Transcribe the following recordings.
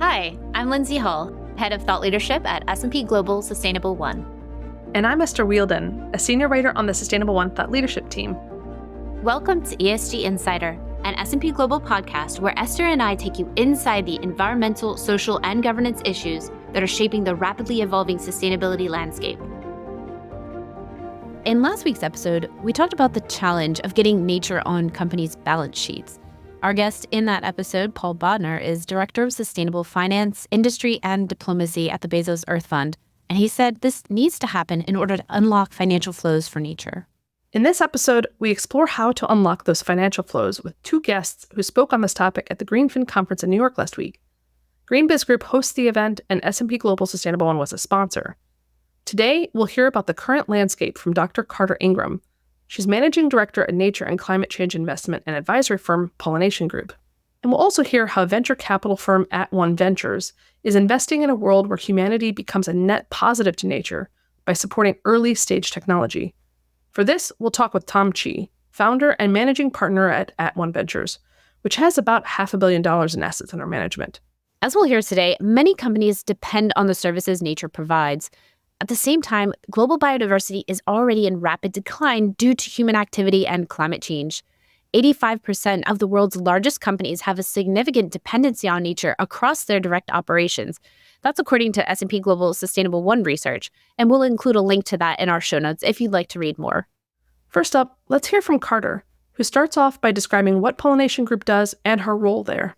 Hi, I'm Lindsay Hull, Head of Thought Leadership at S&P Global Sustainable One. And I'm Esther Wielden, a Senior Writer on the Sustainable One Thought Leadership team. Welcome to ESG Insider, an S&P Global podcast where Esther and I take you inside the environmental, social, and governance issues that are shaping the rapidly evolving sustainability landscape. In last week's episode, we talked about the challenge of getting nature on companies' balance sheets. Our guest in that episode, Paul Bodnar, is Director of Sustainable Finance, Industry, and Diplomacy at the Bezos Earth Fund, and he said this needs to happen in order to unlock financial flows for nature. In this episode, we explore how to unlock those financial flows with two guests who spoke on this topic at the Greenfin conference in New York last week. GreenBiz Group hosts the event, and S&P Global Sustainable One was a sponsor. Today, we'll hear about the current landscape from Dr. Carter Ingram. She's Managing Director at Nature and Climate Change Investment and Advisory firm Pollination Group. And we'll also hear how venture capital firm @One Ventures is investing in a world where humanity becomes a net positive to nature by supporting early-stage technology. For this, we'll talk with Tom Chi, founder and managing partner at @One Ventures, which has about $500 million in assets under management. As we'll hear today, many companies depend on the services nature provides. At the same time, global biodiversity is already in rapid decline due to human activity and climate change. 85% of the world's largest companies have a significant dependency on nature across their direct operations. That's according to S&P Global Sustainable One research, and we'll include a link to that in our show notes if you'd like to read more. First up, let's hear from Carter, who starts off by describing what Pollination Group does and her role there.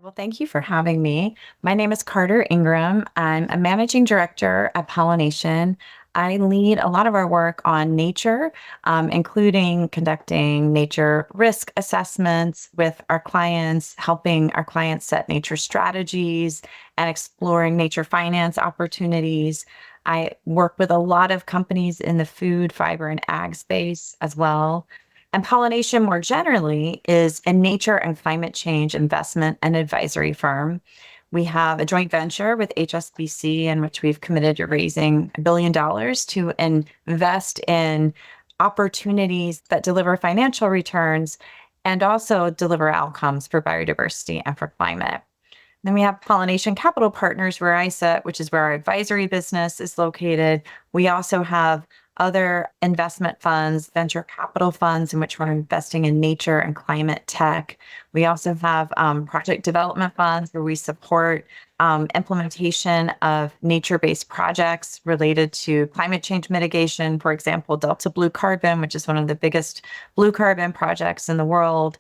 Well, thank you for having me. My name is Carter Ingram. I'm a managing director at Pollination. I lead a lot of our work on nature, including conducting nature risk assessments with our clients, helping our clients set nature strategies, and exploring nature finance opportunities. I work with a lot of companies in the food, fiber, and ag space as well. And Pollination, more generally, is a nature and climate change investment and advisory firm. We have a joint venture with HSBC in which we've committed to raising $1 billion to invest in opportunities that deliver financial returns and also deliver outcomes for biodiversity and for climate. Then we have Pollination Capital Partners, where I sit, which is where our advisory business is located. We also have other investment funds, venture capital funds, in which we're investing in nature and climate tech. We also have project development funds where we support implementation of nature-based projects related to climate change mitigation. For example, Delta Blue Carbon, which is one of the biggest blue carbon projects in the world.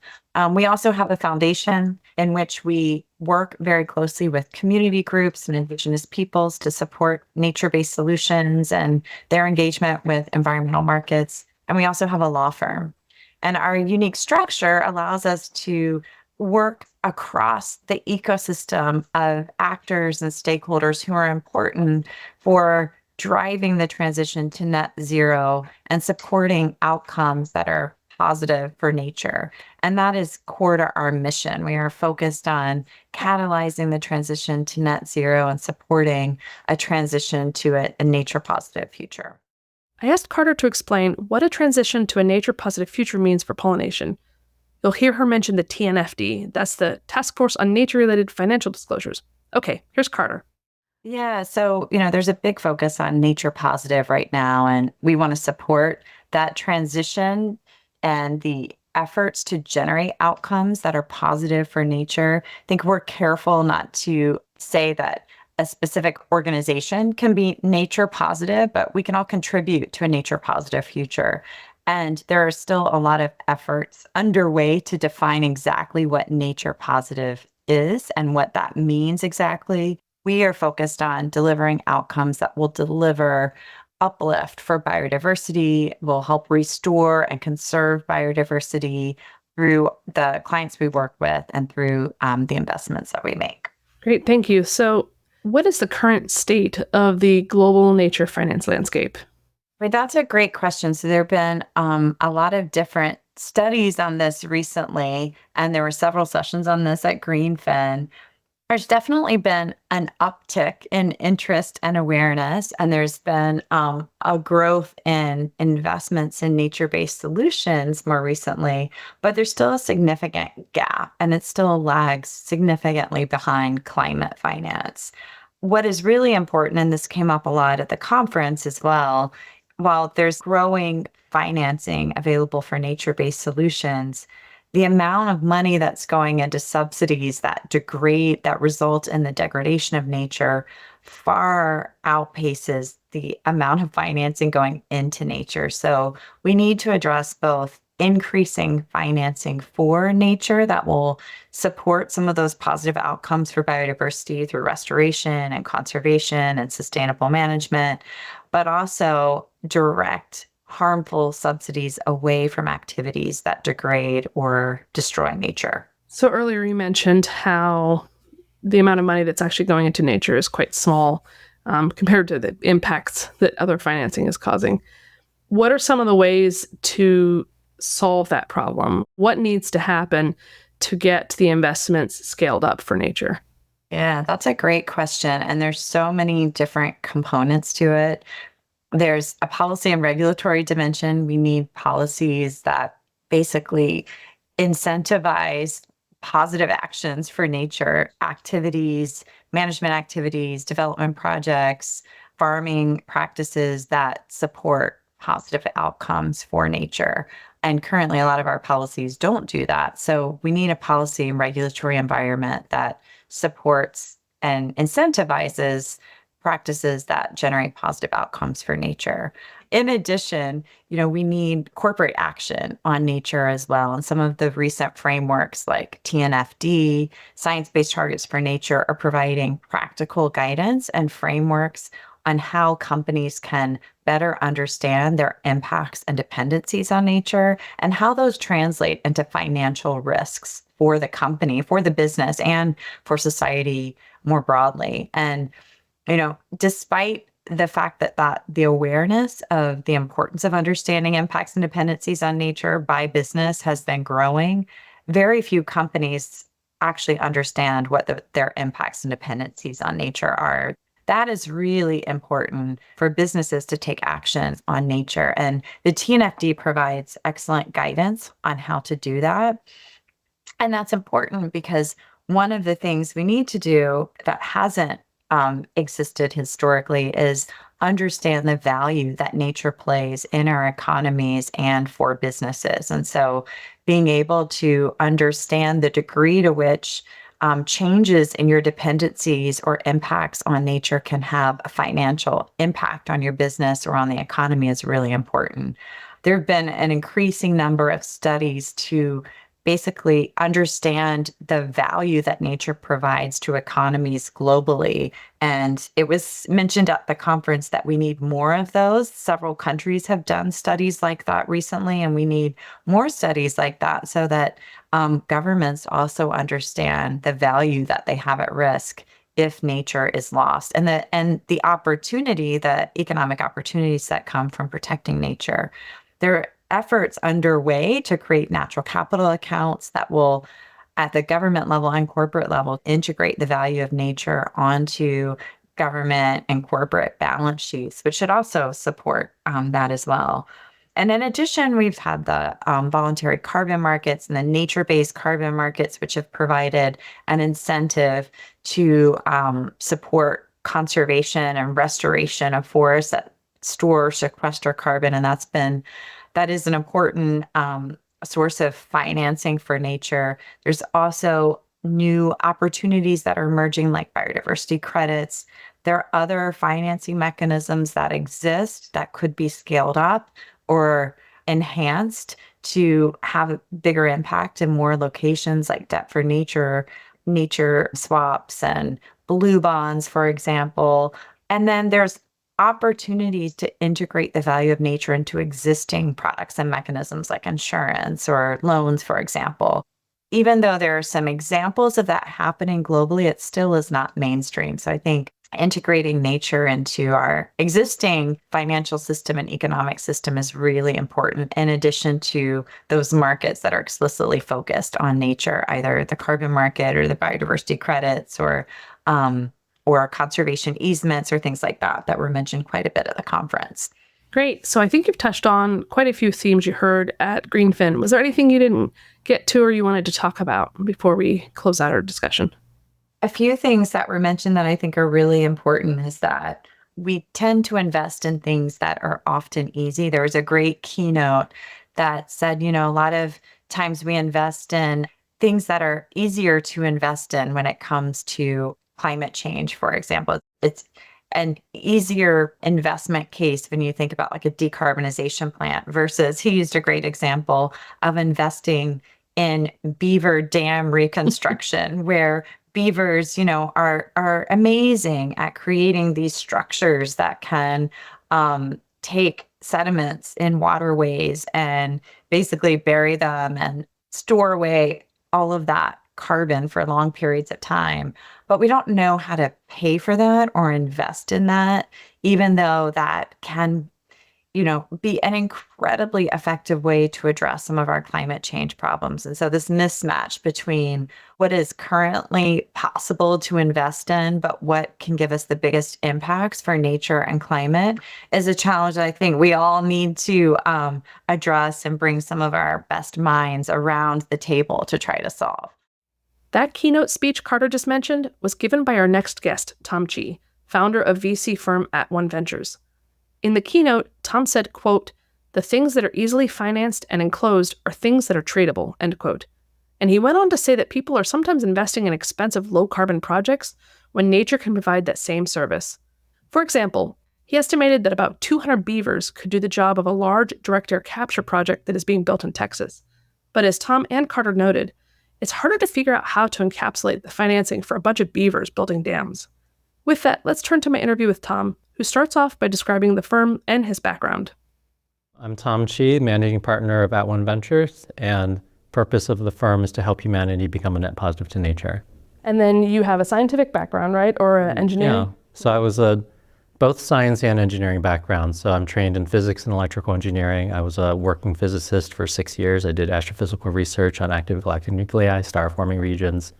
We also have a foundation in which we work very closely with community groups and indigenous peoples to support nature-based solutions and their engagement with environmental markets. And we also have a law firm. And our unique structure allows us to work across the ecosystem of actors and stakeholders who are important for driving the transition to net zero and supporting outcomes that are positive for nature. And that is core to our mission. We are focused on catalyzing the transition to net zero and supporting a transition to a nature positive future. I asked Carter to explain what a transition to a nature positive future means for Pollination. You'll hear her mention the TNFD. That's the Task Force on Nature-Related Financial Disclosures. Okay, here's Carter. Yeah, so, there's a big focus on nature positive right now, and we want to support that transition and the efforts to generate outcomes that are positive for nature. I think we're careful not to say that a specific organization can be nature positive, but we can all contribute to a nature positive future. And there are still a lot of efforts underway to define exactly what nature positive is and what that means exactly. We are focused on delivering outcomes that will deliver uplift for biodiversity, will help restore and conserve biodiversity through the clients we work with and through the investments that we make. Great, thank you. So what is the current state of the global nature finance landscape? That's a great question. So there have been a lot of different studies on this recently, and there were several sessions on this at Greenfin. There's definitely been an uptick in interest and awareness, and there's been a growth in investments in nature based solutions more recently, but there's still a significant gap, and it still lags significantly behind climate finance. What is really important, and this came up a lot at the conference as well, while there's growing financing available for nature based solutions, the amount of money that's going into subsidies that result in the degradation of nature far outpaces the amount of financing going into nature. So we need to address both increasing financing for nature that will support some of those positive outcomes for biodiversity through restoration and conservation and sustainable management, but also direct harmful subsidies away from activities that degrade or destroy nature. So earlier you mentioned how the amount of money that's actually going into nature is quite small compared to the impacts that other financing is causing. What are some of the ways to solve that problem? What needs to happen to get the investments scaled up for nature? Yeah, that's a great question. And there's so many different components to it. There's a policy and regulatory dimension. We need policies that basically incentivize positive actions for nature activities, management activities, development projects, farming practices that support positive outcomes for nature. And currently, a lot of our policies don't do that. So we need a policy and regulatory environment that supports and incentivizes practices that generate positive outcomes for nature. In addition, we need corporate action on nature as well. And some of the recent frameworks like TNFD, Science-Based Targets for Nature, are providing practical guidance and frameworks on how companies can better understand their impacts and dependencies on nature and how those translate into financial risks for the company, for the business, and for society more broadly. And despite the fact that the awareness of the importance of understanding impacts and dependencies on nature by business has been growing, very few companies actually understand what their impacts and dependencies on nature are. That is really important for businesses to take action on nature. And the TNFD provides excellent guidance on how to do that. And that's important because one of the things we need to do that hasn't existed historically is understand the value that nature plays in our economies and for businesses. And so being able to understand the degree to which changes in your dependencies or impacts on nature can have a financial impact on your business or on the economy is really important. There have been an increasing number of studies to basically understand the value that nature provides to economies globally. And it was mentioned at the conference that we need more of those. Several countries have done studies like that recently, and we need more studies like that so that governments also understand the value that they have at risk if nature is lost, and the opportunity, the economic opportunities that come from protecting nature. There are efforts underway to create natural capital accounts that will, at the government level and corporate level, integrate the value of nature onto government and corporate balance sheets, which should also support that as well. And in addition, we've had the voluntary carbon markets and the nature-based carbon markets, which have provided an incentive to support conservation and restoration of forests that store, sequester carbon. And that is an important source of financing for nature. There's also new opportunities that are emerging, like biodiversity credits. There are other financing mechanisms that exist that could be scaled up or enhanced to have a bigger impact in more locations, like debt for nature, nature swaps, and blue bonds, for example. And then there's opportunities to integrate the value of nature into existing products and mechanisms like insurance or loans, for example. Even though there are some examples of that happening globally, it still is not mainstream. So I think integrating nature into our existing financial system and economic system is really important, in addition to those markets that are explicitly focused on nature, either the carbon market or the biodiversity credits or conservation easements or things like that that were mentioned quite a bit at the conference. Great. So I think you've touched on quite a few themes you heard at Greenfin. Was there anything you didn't get to or you wanted to talk about before we close out our discussion? A few things that were mentioned that I think are really important is that we tend to invest in things that are often easy. There was a great keynote that said, a lot of times we invest in things that are easier to invest in when it comes to climate change, for example. It's an easier investment case when you think about like a decarbonization plant versus he used a great example of investing in beaver dam reconstruction where beavers, are amazing at creating these structures that can take sediments in waterways and basically bury them and store away all of that carbon for long periods of time. But we don't know how to pay for that or invest in that, even though that can be an incredibly effective way to address some of our climate change problems. And so this mismatch between what is currently possible to invest in, but what can give us the biggest impacts for nature and climate is a challenge that I think we all need to address and bring some of our best minds around the table to try to solve. That keynote speech Carter just mentioned was given by our next guest, Tom Chi, founder of VC firm @One Ventures. In the keynote, Tom said, quote, "The things that are easily financed and enclosed are things that are tradable," end quote. And he went on to say that people are sometimes investing in expensive low-carbon projects when nature can provide that same service. For example, he estimated that about 200 beavers could do the job of a large direct air capture project that is being built in Texas. But as Tom and Carter noted, it's harder to figure out how to encapsulate the financing for a bunch of beavers building dams. With that, let's turn to my interview with Tom, who starts off by describing the firm and his background. I'm Tom Chi, managing partner of @One Ventures, and purpose of the firm is to help humanity become a net positive to nature. And then you have a scientific background, right? Or an engineering? Yeah, so I was both science and engineering background. So I'm trained in physics and electrical engineering. I was a working physicist for 6 years. I did astrophysical research on active galactic nuclei, star-forming regions,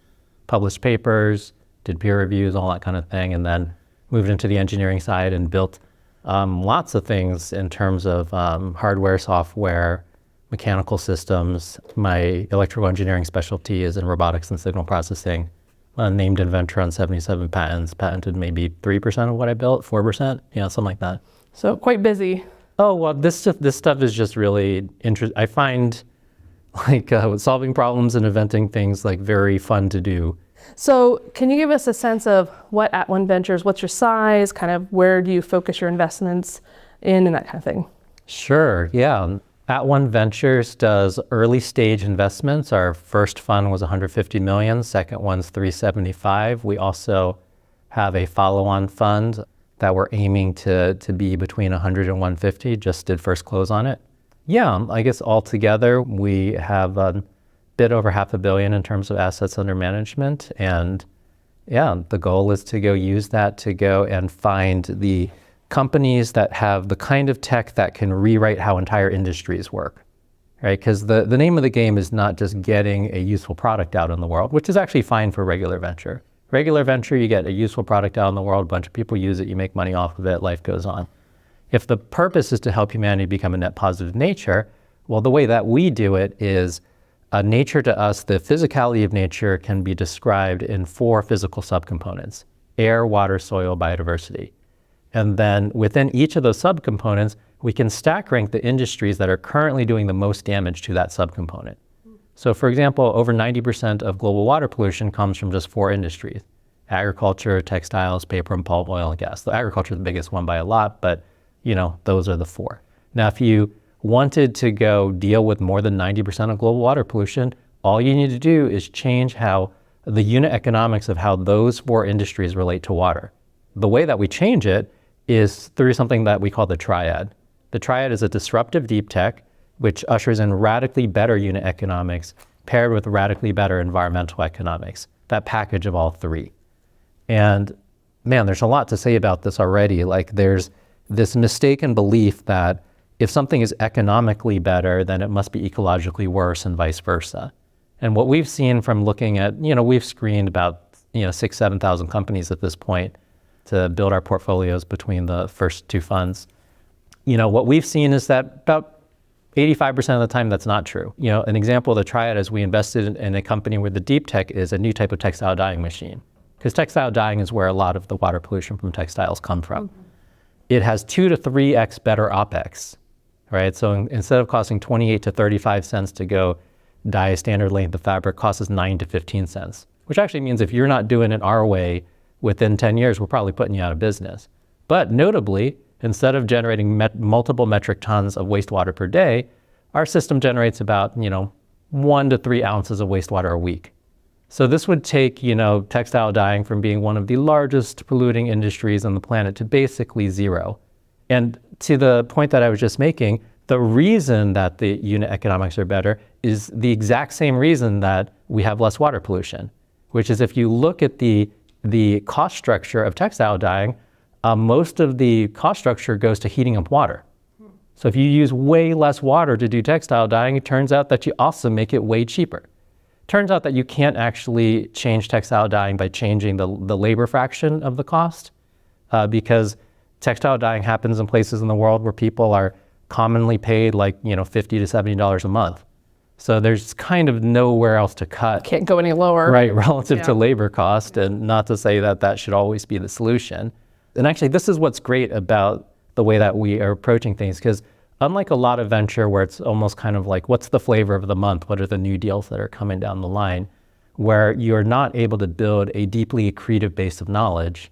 published papers, did peer reviews, all that kind of thing, and then moved into the engineering side and built lots of things in terms of hardware, software, mechanical systems. My electrical engineering specialty is in robotics and signal processing. Named inventor on 77 patents, patented maybe 3% of what I built, 4%, something like that. So quite busy. Oh, well, this stuff is just really interesting. I find solving problems and inventing things very fun to do. So can you give us a sense of what @One Ventures, what's your size, kind of where do you focus your investments in and that kind of thing? Sure, yeah. @One Ventures does early stage investments. Our first fund was 150 million, second one's 375. We also have a follow-on fund that we're aiming to be between 100 and 150, just did first close on it. Yeah, I guess altogether we have a bit over $500 million in terms of assets under management. And yeah, the goal is to go use that to go and find the companies that have the kind of tech that can rewrite how entire industries work, right? Because the name of the game is not just getting a useful product out in the world, which is actually fine for regular venture. Regular venture, you get a useful product out in the world, a bunch of people use it, you make money off of it, life goes on. If the purpose is to help humanity become a net positive nature, well, the way that we do it is nature to us, the physicality of nature can be described in 4 physical subcomponents: air, water, soil, biodiversity. And then within each of those subcomponents, we can stack rank the industries that are currently doing the most damage to that subcomponent. So for example, over 90% of global water pollution comes from just 4 industries: agriculture, textiles, paper and pulp, oil and gas. So agriculture is the biggest one by a lot, but those are the 4. Now, if you wanted to go deal with more than 90% of global water pollution, all you need to do is change how the unit economics of how those 4 industries relate to water. The way that we change it is through something that we call the triad. The triad is a disruptive deep tech, which ushers in radically better unit economics paired with radically better environmental economics, that package of all 3. And man, there's a lot to say about this already. Like there's this mistaken belief that if something is economically better, then it must be ecologically worse and vice versa. And what we've seen from looking at, we've screened about, 6,000, 7,000 companies at this point to build our portfolios between the first two funds. What we've seen is that about 85% of the time that's not true. An example to try it is we invested in a company where the deep tech is a new type of textile dyeing machine. Because textile dyeing is where a lot of the water pollution from textiles come from. Mm-hmm. It has 2 to 3x better OPEX, right? So instead of costing 28 to 35 cents to go dye a standard length of fabric, costs us 9 to 15 cents, which actually means if you're not doing it our way, within 10 years, we're probably putting you out of business. But notably, instead of generating multiple metric tons of wastewater per day, our system generates about, 1 to 3 ounces of wastewater a week. So this would take, textile dyeing from being one of the largest polluting industries on the planet to basically zero. And to the point that I was just making, the reason that the unit economics are better is the exact same reason that we have less water pollution, which is if you look at the cost structure of textile dyeing, most of the cost structure goes to heating up water. So if you use way less water to do textile dyeing, it turns out that you also make it way cheaper. Turns out that you can't actually change textile dyeing by changing the labor fraction of the cost, because textile dyeing happens in places in the world where people are commonly paid like, $50 to $70 a month. So there's kind of nowhere else to cut. Can't go any lower. Right, relative to labor cost, and not to say that that should always be the solution. And actually, this is what's great about the way that we are approaching things, because unlike a lot of venture where it's almost kind of like, what's the flavor of the month? What are the new deals that are coming down the line? Where you're not able to build a deeply accretive base of knowledge,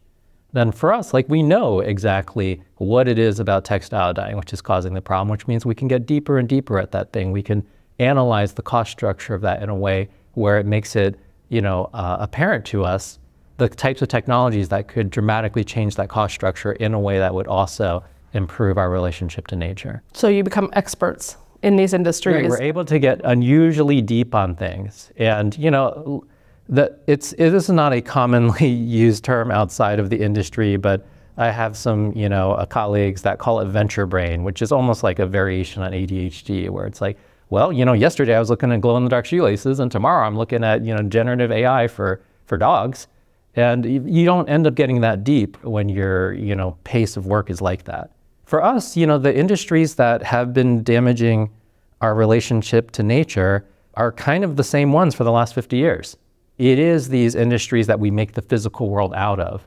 then for us, like we know exactly what it is about textile dyeing which is causing the problem, which means we can get deeper and deeper at that thing. We can analyze the cost structure of that in a way where it makes it, apparent to us the types of technologies that could dramatically change that cost structure in a way that would also improve our relationship to nature. So you become experts in these industries. Right, we're able to get unusually deep on things. And, it is not a commonly used term outside of the industry, but I have some, colleagues that call it venture brain, which is almost like a variation on ADHD, where it's like, well, yesterday I was looking at glow-in-the-dark shoelaces, and tomorrow I'm looking at, generative AI for dogs. And you don't end up getting that deep when your, pace of work is like that. For us, the industries that have been damaging our relationship to nature are kind of the same ones for the last 50 years. It is these industries that we make the physical world out of.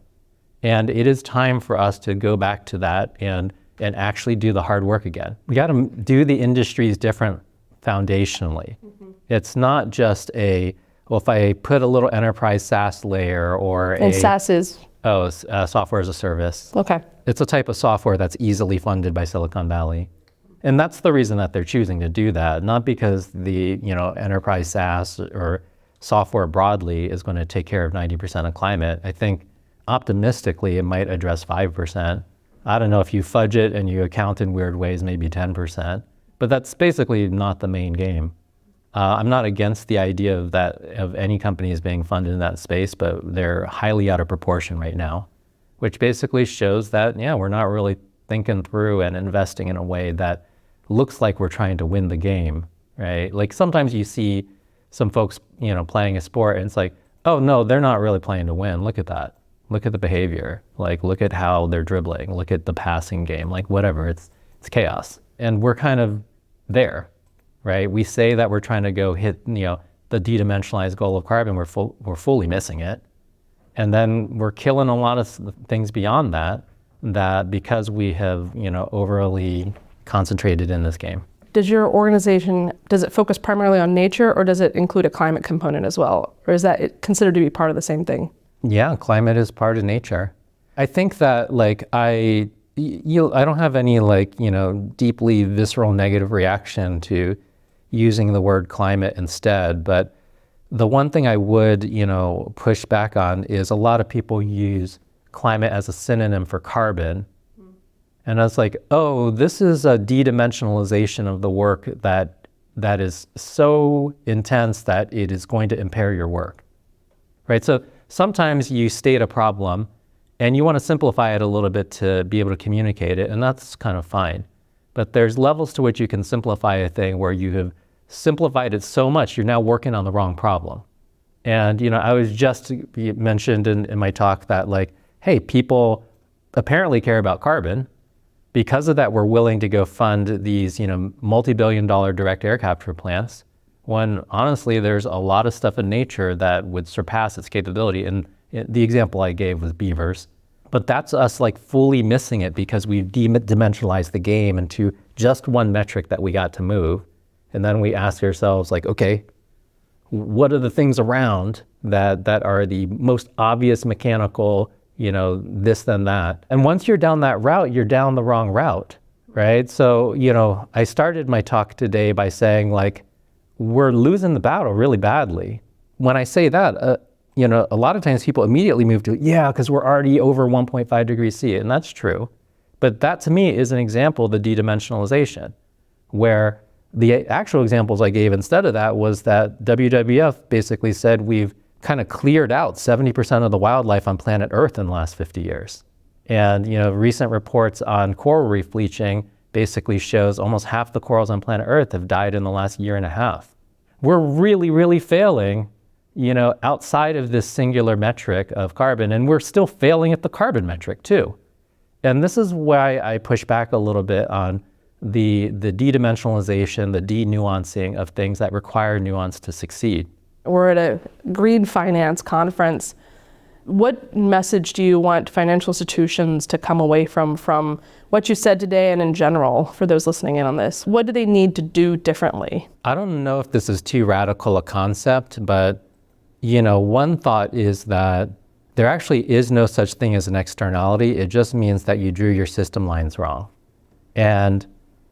And it is time for us to go back to that and actually do the hard work again. We got to do the industries different foundationally. Mm-hmm. It's not just if I put a little enterprise SaaS layer or And SaaS is? Software as a service. Okay. It's a type of software that's easily funded by Silicon Valley. And that's the reason that they're choosing to do that, not because the, enterprise SaaS or software broadly is going to take care of 90% of climate. I think optimistically it might address 5%. I don't know, if you fudge it and you account in weird ways, maybe 10%. But that's basically not the main game. I'm not against the idea of any companies being funded in that space, but they're highly out of proportion right now, which basically shows that, we're not really thinking through and investing in a way that looks like we're trying to win the game, right? Like sometimes you see some folks, playing a sport and it's like, oh no, they're not really playing to win. Look at that. Look at the behavior. Like, look at how they're dribbling. Look at the passing game, like whatever, it's chaos. And we're kind of there. Right? We say that we're trying to go hit, the de-dimensionalized goal of carbon. We're fully missing it. And then we're killing a lot of things beyond that because we have, overly concentrated in this game. Does your organization, does it focus primarily on nature, or does it include a climate component as well? Or is that considered to be part of the same thing? Yeah, climate is part of nature. I think that I don't have any deeply visceral negative reaction to using the word climate instead. But the one thing I would, push back on is a lot of people use climate as a synonym for carbon. Mm. And I was like, oh, this is a de-dimensionalization of the work that is so intense that it is going to impair your work, right? So sometimes you state a problem And you want to simplify it a little bit to be able to communicate it, and that's kind of fine. But there's levels to which you can simplify a thing where you have simplified it so much, you're now working on the wrong problem. And, I was just mentioned in my talk that like, hey, people apparently care about carbon. Because of that, we're willing to go fund these, multi-billion-dollar direct air capture plants, when honestly, there's a lot of stuff in nature that would surpass its capability. And the example I gave was beavers. But that's us like fully missing it because we've dimensionalized the game into just one metric that we got to move. And then we ask ourselves like, okay, what are the things around that are the most obvious mechanical, this, then that. And once you're down that route, you're down the wrong route, right? So, I started my talk today by saying like, we're losing the battle really badly. When I say that, a lot of times people immediately move to, because we're already over 1.5 degrees C, and that's true. But that to me is an example of the de-dimensionalization, where the actual examples I gave instead of that was that WWF basically said we've kind of cleared out 70% of the wildlife on planet Earth in the last 50 years. And, recent reports on coral reef bleaching basically shows almost half the corals on planet Earth have died in the last year and a half. We're really, really failing, outside of this singular metric of carbon, and we're still failing at the carbon metric too. And this is why I push back a little bit on the de-dimensionalization, the de-nuancing of things that require nuance to succeed. We're at a green finance conference. What message do you want financial institutions to come away from what you said today and in general for those listening in on this? What do they need to do differently? I don't know if this is too radical a concept, but one thought is that there actually is no such thing as an externality. It just means that you drew your system lines wrong. And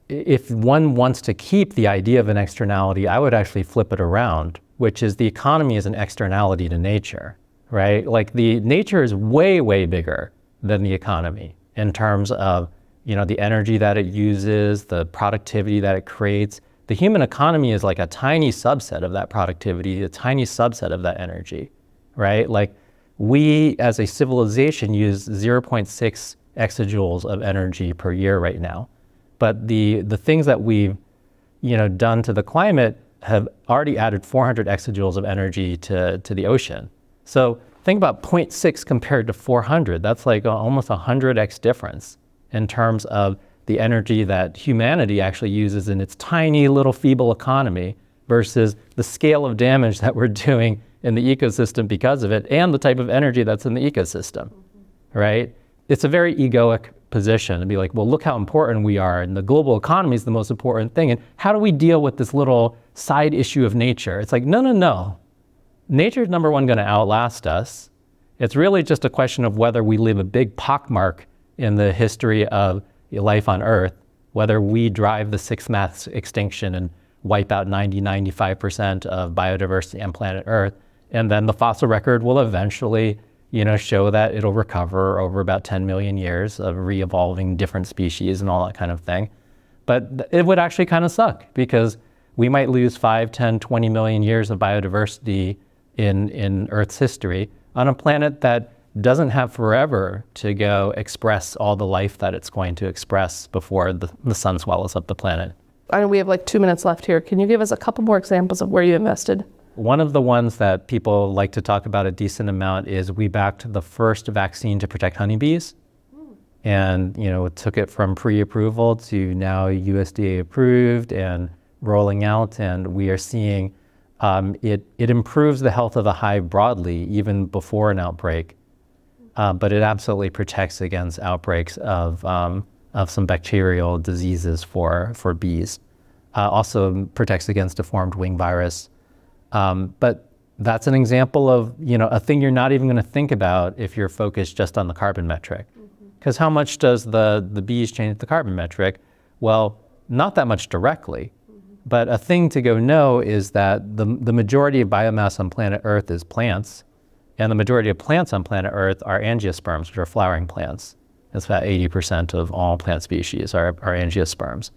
if one wants to keep the idea of an externality, I would actually flip it around, which is the economy is an externality to nature, right? Like the nature is way, way bigger than the economy in terms of, the energy that it uses, the productivity that it creates. The human economy is like a tiny subset of that productivity, a tiny subset of that energy, right? Like we as a civilization use 0.6 exajoules of energy per year right now. But the things that we've, done to the climate have already added 400 exajoules of energy to the ocean. So think about 0.6 compared to 400. That's like almost 100x difference in terms of the energy that humanity actually uses in its tiny little feeble economy versus the scale of damage that we're doing in the ecosystem because of it and the type of energy that's in the ecosystem, right? It's a very egoic position to be like, well, look how important we are and the global economy is the most important thing. And how do we deal with this little side issue of nature? It's like, no. Nature's number one going to outlast us. It's really just a question of whether we leave a big pockmark in the history of life on Earth, whether we drive the sixth mass extinction and wipe out 95% of biodiversity on planet Earth. And then the fossil record will eventually, show that it'll recover over about 10 million years of re-evolving different species and all that kind of thing. But it would actually kind of suck because we might lose 5, 10, 20 million years of biodiversity in Earth's history on a planet that doesn't have forever to go express all the life that it's going to express before the sun swallows up the planet. I know we have like 2 minutes left here. Can you give us a couple more examples of where you invested? One of the ones that people like to talk about a decent amount is we backed the first vaccine to protect honeybees. And, it took it from pre-approval to now USDA approved and rolling out. And we are seeing it improves the health of the hive broadly, even before an outbreak. But it absolutely protects against outbreaks of some bacterial diseases for bees. Also protects against deformed wing virus. But that's an example of, a thing you're not even going to think about if you're focused just on the carbon metric. Because how much does the bees change the carbon metric? Well, not that much directly. But a thing to go know is that the majority of biomass on planet Earth is plants. And the majority of plants on planet Earth are angiosperms, which are flowering plants. That's about 80% of all plant species are angiosperms.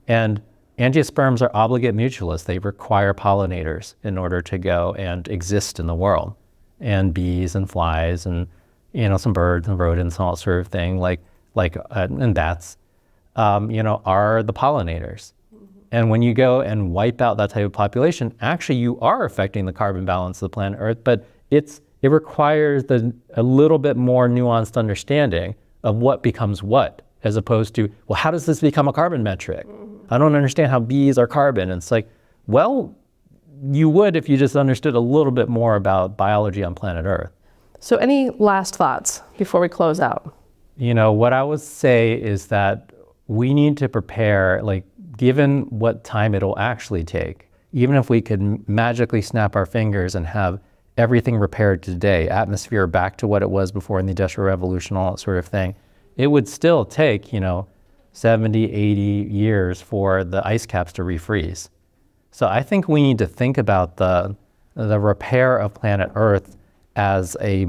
And angiosperms are obligate mutualists. They require pollinators in order to go and exist in the world. And bees and flies and some birds and rodents and all that sort of thing, and bats, are the pollinators. And when you go and wipe out that type of population, actually you are affecting the carbon balance of the planet Earth, but it requires a little bit more nuanced understanding of what becomes what, as opposed to, well, how does this become a carbon metric? I don't understand how bees are carbon. And it's like, well, you would if you just understood a little bit more about biology on planet Earth. So any last thoughts before we close out? What I would say is that we need to prepare, given what time it'll actually take, even if we could magically snap our fingers and have everything repaired today, atmosphere back to what it was before in the Industrial Revolution, all that sort of thing, it would still take, 70, 80 years for the ice caps to refreeze. So I think we need to think about the repair of planet Earth as a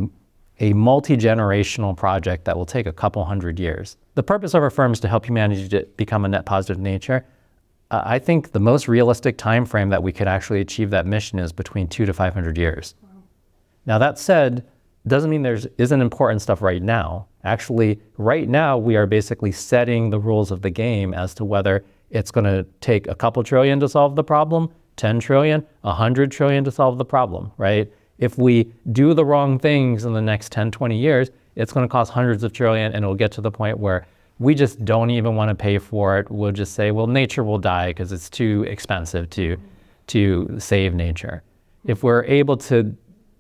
multi-generational project that will take a couple hundred years. The purpose of our firm is to help humanity to become a net positive nature. I think the most realistic time frame that we could actually achieve that mission is between 200 to 500 years. Wow. Now that said, doesn't mean there isn't important stuff right now. Actually, right now we are basically setting the rules of the game as to whether it's going to take a couple trillion to solve the problem, 10 trillion, 100 trillion to solve the problem, right? If we do the wrong things in the next 10, 20 years, it's going to cost hundreds of trillion, and it'll get to the point where we just don't even want to pay for it. We'll just say, well, nature will die because it's too expensive to save nature. If we're able to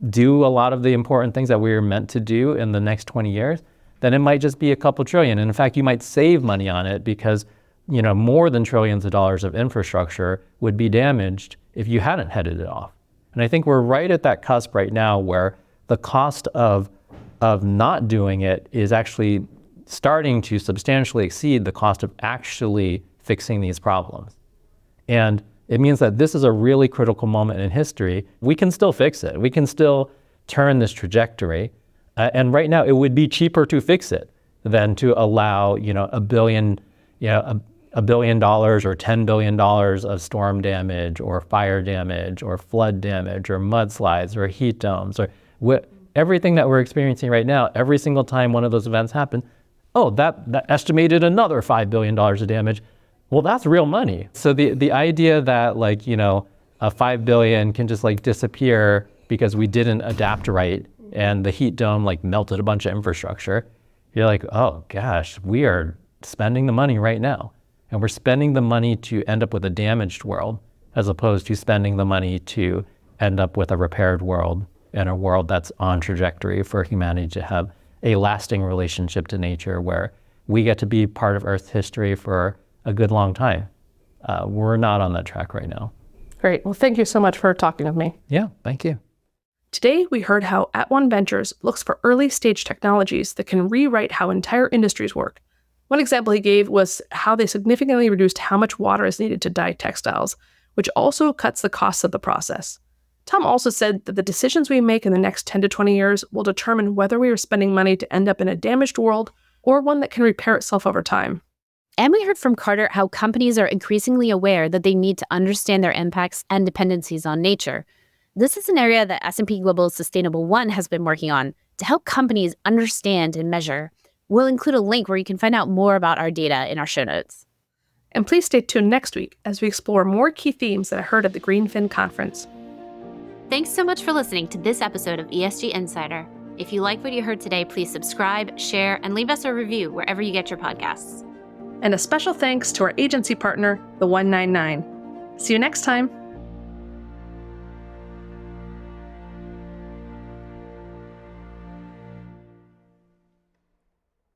do a lot of the important things that we were meant to do in the next 20 years, then it might just be a couple trillion. And in fact, you might save money on it because more than trillions of dollars of infrastructure would be damaged if you hadn't headed it off. And I think we're right at that cusp right now where the cost of not doing it is actually starting to substantially exceed the cost of actually fixing these problems. And it means that this is a really critical moment in history. We can still fix it. We can still turn this trajectory. And right now, it would be cheaper to fix it than to allow, $1 billion or $10 billion of storm damage or fire damage or flood damage or mudslides or heat domes or everything that we're experiencing right now. Every single time one of those events happens, that estimated another $5 billion of damage. Well, that's real money. So the idea that a $5 billion can just disappear because we didn't adapt right and the heat dome melted a bunch of infrastructure, you're like, oh gosh, we are spending the money right now. And we're spending the money to end up with a damaged world as opposed to spending the money to end up with a repaired world and a world that's on trajectory for humanity to have a lasting relationship to nature where we get to be part of Earth's history for a good long time. We're not on that track right now. Great. Well, thank you so much for talking with me. Yeah, thank you. Today, we heard how @One Ventures looks for early-stage technologies that can rewrite how entire industries work. One example he gave was how they significantly reduced how much water is needed to dye textiles, which also cuts the costs of the process. Tom also said that the decisions we make in the next 10 to 20 years will determine whether we are spending money to end up in a damaged world or one that can repair itself over time. And we heard from Carter how companies are increasingly aware that they need to understand their impacts and dependencies on nature. This is an area that S&P Global Sustainable One has been working on to help companies understand and measure. We'll include a link where you can find out more about our data in our show notes. And please stay tuned next week as we explore more key themes that I heard at the Greenfin conference. Thanks so much for listening to this episode of ESG Insider. If you like what you heard today, please subscribe, share, and leave us a review wherever you get your podcasts. And a special thanks to our agency partner, the 199. See you next time.